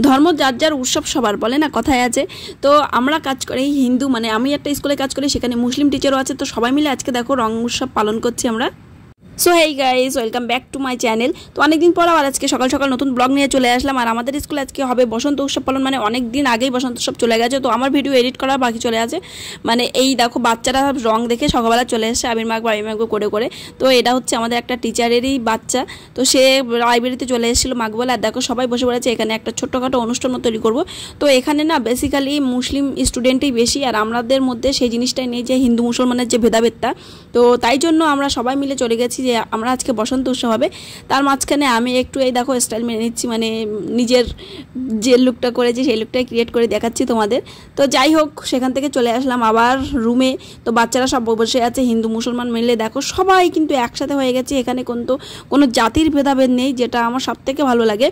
ধর্ম যার যার উৎসব সবার বলে না কথায় আছে। তো আমরা কাজ করি হিন্দু, মানে আমি একটা স্কুলে কাজ করি, সেখানে মুসলিম টিচারও আছে। তো সবাই মিলে আজকে দেখো রং উৎসব পালন করছি আমরা। So hey guys, welcome back to my channel. তো অনেকদিন পর আবার আজকে সকাল সকাল নতুন ব্লগ নিয়ে চলে আসলাম। আর আমাদের স্কুলে আজকে হবে বসন্ত উৎসব পালন, মানে অনেক দিন আগেই বসন্ত উৎসব চলে গেছে। তো আমার ভিডিও এডিট করা বাকি চলে আছে। মানে এই দেখো বাচ্চারা রং দেখে সকালবেলা চলে এসেছে আবির মাখবো করে করে। তো এটা হচ্ছে আমাদের একটা টিচারেরই বাচ্চা, তো সে লাইব্রেরিতে চলে এসেছিলো মাখবো বলে। আর দেখো সবাই বসে পড়েছে, এখানে একটা ছোট্টখাটো অনুষ্ঠান তৈরি করবো। তো এখানে না বেসিক্যালি মুসলিম স্টুডেন্টই বেশি, আর আমাদের মধ্যে সেই জিনিসটাই নেই যে হিন্দু মুসলমানের যে ভেদাভেদটা। তো তাই জন্য আমরা সবাই মিলে চলে গেছি যে আমরা আজকে বসন্ত উৎসব হবে। তার মাঝখানে আমি একটু এই দেখো স্টাইল মেনে নিচ্ছি, মানে নিজের যে লুকটা করেছি সেই লুকটাই ক্রিয়েট করে দেখাচ্ছি তোমাদের। তো যাই হোক, সেখান থেকে চলে আসলাম আবার রুমে। তো বাচ্চারা সব বসে আছে, হিন্দু মুসলমান মিলে দেখো সবাই কিন্তু একসাথে হয়ে গেছে। এখানে কিন্তু কোনো জাতির ভেদাভেদ নেই, যেটা আমার সবথেকে ভালো লাগে।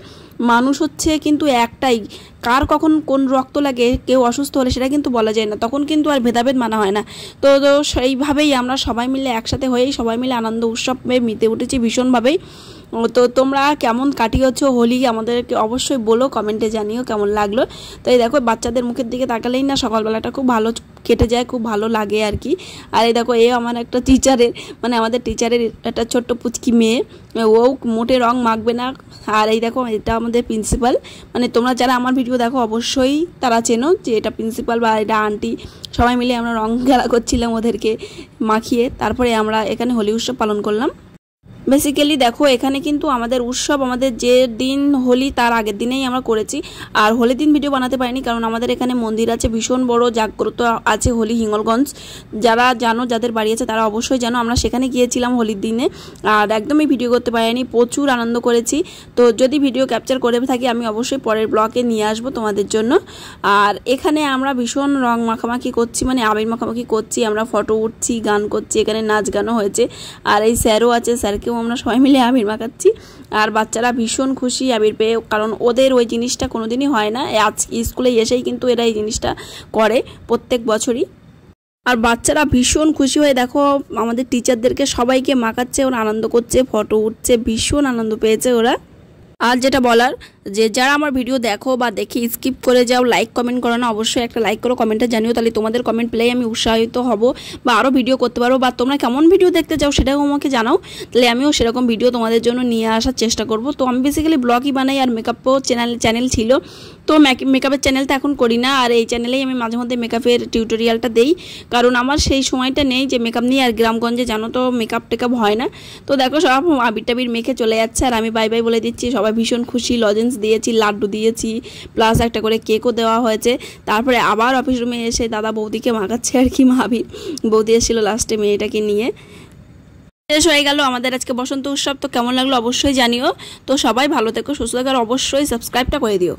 মানুষ হচ্ছে কিন্তু একটাই, কার কখন কোন রক্ত লাগে, কেউ অসুস্থ হলে সেটা কিন্তু বলা যায় না, তখন কিন্তু আর ভেদাভেদ মানা হয় না। তো সেইভাবেই আমরা সবাই মিলে একসাথে হয়েই সবাই মিলে আনন্দ উৎসবে মেতে উঠেছি ভীষণভাবেই। তো তোমরা কেমন কাটিয়েছো হোলি আমাদেরকে অবশ্যই বলো, কমেন্টে জানিও কেমন লাগলো। তো এই দেখো বাচ্চাদের মুখের দিকে তাকালেই না সকালবেলাটা খুব ভালো কেটে যায়, খুব ভালো লাগে আর কি। আর এই দেখো আমার একটা টিচারের, মানে আমাদের টিচারের একটা ছোট্ট পুচকি মেয়ে, ও মোটে রং মাখবে না। আর এই দেখো এটা আমাদের প্রিন্সিপাল, মানে তোমরা যারা আমার ভিডিও দেখো অবশ্যই তারা চেনো যে এটা প্রিন্সিপাল বা এটা আন্টি। সবাই মিলে আমরা রং খেলা করছিলাম ওদেরকে মাখিয়ে। তারপরে আমরা এখানে হোলি উৎসব পালন করলাম। বেসিক্যালি দেখো এখানে কিন্তু আমাদের উৎসব আমাদের যে দিন হোলি তার আগের দিনেই আমরা করেছি। আর হোলির দিন ভিডিও বানাতে পারিনি, কারণ আমাদের এখানে মন্দির আছে, ভীষণ বড় জাগ্রত আছে হোলি হিঙ্গলগঞ্জ। যারা জানো, যাদের বাড়ি আছে তারা অবশ্যই জানো। আমরা সেখানে গিয়েছিলাম হোলির দিনে, আর একদমই ভিডিও করতে পারিনি, প্রচুর আনন্দ করেছি। তো যদি ভিডিও ক্যাপচার করে থাকি আমি অবশ্যই পরের ব্লগে নিয়ে আসবো তোমাদের জন্য। আর এখানে আমরা ভীষণ রং মাখামাখি করছি, মানে আবির মাখামাখি করছি, আমরা ফটো উঠছি, গান করছি, এখানে নাচ গানও হয়েছে। আর এই স্যারও আছে, স্যারকেও আমরা সবাই মিলে আবির মাখাচ্ছি। আর বাচ্চারা ভীষণ খুশি আবির পেয়ে, কারণ ওদের ওই জিনিসটা কোনোদিনই হয় না। আজ স্কুলে এসেই কিন্তু এরা এই জিনিসটা করে প্রত্যেক বছরই। আর বাচ্চারা ভীষণ খুশি হয়ে দেখো আমাদের টিচারদেরকে সবাইকে মাখাচ্ছে, ওরা আনন্দ করছে, ফটো উঠছে, ভীষণ আনন্দ পেয়েছে ওরা। আর যেটা বলার, যে যারা আমার ভিডিও দেখো বা দেখে স্কিপ করে যাও, লাইক কমেন্ট করো না, অবশ্যই একটা লাইক করো, কমেন্টে জানিও। তাহলে তোমাদের কমেন্ট পেলেই আমি উৎসাহিত হব বা আরও ভিডিও করতে পারবো। বা তোমরা কেমন ভিডিও দেখতে চাও সেটাও আমাকে জানাও, তাহলে আমিও সেরকম ভিডিও তোমাদের জন্য নিয়ে আসার চেষ্টা করব। তো আমি বেসিক্যালি ব্লগই বানাই, আর মেকআপও চ্যানেল ছিল। তো মেকআপের চ্যানেলটা এখন করি না, আর এই চ্যানেলেই আমি মাঝে মধ্যে মেকআপের টিউটোরিয়ালটা দেই, কারণ আমার সেই সময়টা নেই যে মেকআপ নিয়ে। আর গ্রামগঞ্জে জানো তো মেকআপ টেকআপ হয় না। তো দেখো সব আবির টাবির মেখে চলে যাচ্ছে, আর আমি বাই বাই বলে দিচ্ছি। সবাই ভীষণ খুশি, লজেন্স দিয়েছি, লাড্ডু দিয়েছি, প্লাস একটা করে কেকও দেওয়া হয়েছে। তারপরে আবার অফিস রুমে এসে দাদা বৌদিকে মাখাচ্ছে আর কি, মাহাবীর বৌদি এসেছিলো লাস্টে মেয়েটাকে নিয়ে। শেষ হয়ে গেল আমাদের আজকে বসন্ত উৎসব। তো কেমন লাগলো অবশ্যই জানিও। তো সবাই ভালো থেকো, সুস্থ থাকো, আর অবশ্যই সাবস্ক্রাইবটা করে দিও।